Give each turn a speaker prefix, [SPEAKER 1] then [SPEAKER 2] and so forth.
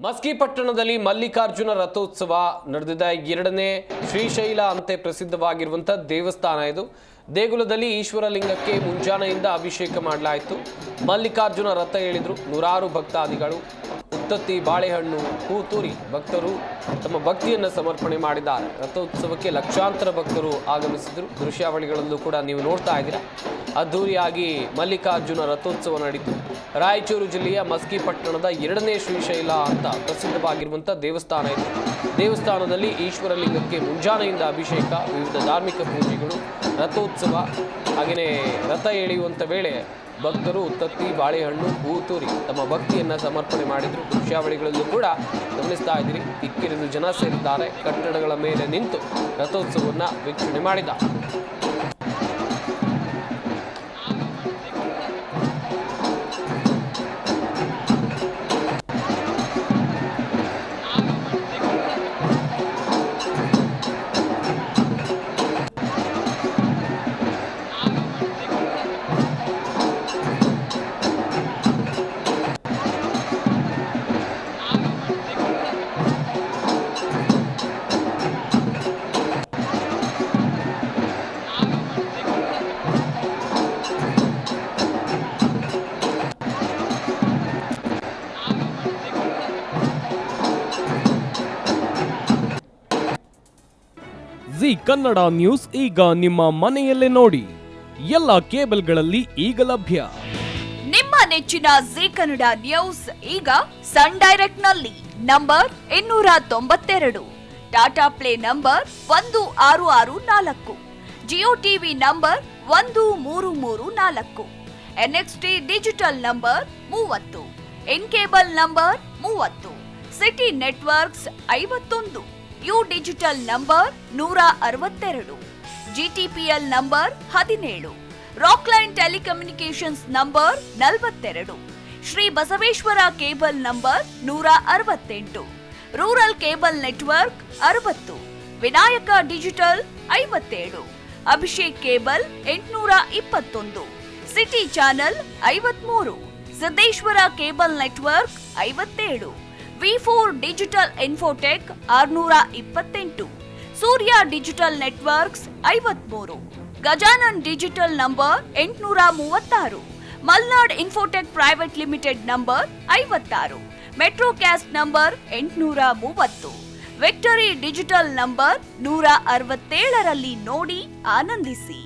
[SPEAKER 1] ಮಸ್ಕಿ ಪಟ್ಟಣದಲ್ಲಿ ಮಲ್ಲಿಕಾರ್ಜುನ ರಥೋತ್ಸವ ನಡೆದಿದೆ. ಎರಡನೇ ಶ್ರೀಶೈಲ ಅಂತೆ ಪ್ರಸಿದ್ಧವಾಗಿರುವಂತಹ ದೇವಸ್ಥಾನ ಇದು. ದೇಗುಲದಲ್ಲಿ ಈಶ್ವರಲಿಂಗಕ್ಕೆ ಮುಂಜಾನೆಯಿಂದ ಅಭಿಷೇಕ ಮಾಡಲಾಯಿತು. ಮಲ್ಲಿಕಾರ್ಜುನ ರಥ ಎಳೆದ್ರು ನೂರಾರು ಭಕ್ತಾದಿಗಳು. ಉತ್ತತ್ತಿ, ಬಾಳೆಹಣ್ಣು, ಹೂತೂರಿ ಭಕ್ತರು ತಮ್ಮ ಭಕ್ತಿಯನ್ನು ಸಮರ್ಪಣೆ ಮಾಡಿದ್ದಾರೆ. ರಥೋತ್ಸವಕ್ಕೆ ಲಕ್ಷಾಂತರ ಭಕ್ತರು ಆಗಮಿಸಿದರು. ದೃಶ್ಯಾವಳಿಗಳಲ್ಲೂ ಕೂಡ ನೀವು ನೋಡ್ತಾ ಇದ್ದೀರಾ. ಅದ್ಧೂರಿಯಾಗಿ ಮಲ್ಲಿಕಾರ್ಜುನ ರಥೋತ್ಸವ ನಡೆಯಿತು. ರಾಯಚೂರು ಜಿಲ್ಲೆಯ ಮಸ್ಕಿ ಪಟ್ಟಣದ ಎರಡನೇ ಶ್ರೀಶೈಲ ಅಂತ ಪ್ರಸಿದ್ಧವಾಗಿರುವಂಥ ದೇವಸ್ಥಾನ ಇದು. ದೇವಸ್ಥಾನದಲ್ಲಿ ಈಶ್ವರಲಿಂಗಕ್ಕೆ ಮುಂಜಾನೆಯಿಂದ ಅಭಿಷೇಕ, ವಿವಿಧ ಧಾರ್ಮಿಕ ಪೂಜೆಗಳು, ರಥೋತ್ಸವ, ಹಾಗೆಯೇ ರಥ ಎಳೆಯುವಂಥ ವೇಳೆ ಭಕ್ತರು ಉತ್ತತ್ತಿ, ಬಾಳೆಹಣ್ಣು, ಹೂತೂರಿ ತಮ್ಮ ಭಕ್ತಿಯನ್ನು ಸಮರ್ಪಣೆ ಮಾಡಿದರು. ದೃಶ್ಯಾವಳಿಗಳಲ್ಲೂ ಕೂಡ ಗಮನಿಸ್ತಾ ಇದ್ದೀರಿ. ಕಿಕ್ಕಿರಿದು ಜನ ಸೇರಿದ್ದಾರೆ. ಕಟ್ಟಡಗಳ ಮೇಲೆ ನಿಂತು ರಥೋತ್ಸವವನ್ನು ವೀಕ್ಷಣೆ ಮಾಡಿದ್ದಾರೆ.
[SPEAKER 2] ಜಿ ಕನ್ನಡ ನ್ಯೂಸ್ ಈಗ ನಿಮ್ಮ ಮನೆಯಲ್ಲೇ ನೋಡಿ. ಎಲ್ಲ ಕೇಬಲ್ಗಳಲ್ಲಿ ಈಗ ಲಭ್ಯ.
[SPEAKER 3] ನಿಮ್ಮ ನೆಚ್ಚಿನ ಜಿ ಕನ್ನಡ ನ್ಯೂಸ್ ಈಗ ಸನ್ ಡೈರೆಕ್ಟ್ ನಲ್ಲಿ number 292, Tata play number 1664, Jio TV number 1334, NXT digital number 30, N cable number 30, city networks 51, U digital number 162, GTPL number 17, Rockline telecommunications number 42, Shri Basaveshwara cable number 168, rural cable network 60, Vinayaka digital 57, Abhishek cable 821, city channel 53, Siddeshwara cable network 57, ವಿ4 digital infotech 628, Surya digital networks 53, Gajanan digital number 836, Malnad infotech private limited number 56, metrocast number 830, victory digital number 167ರಲ್ಲಿ ನೋಡಿ ಆನಂದಿಸಿ.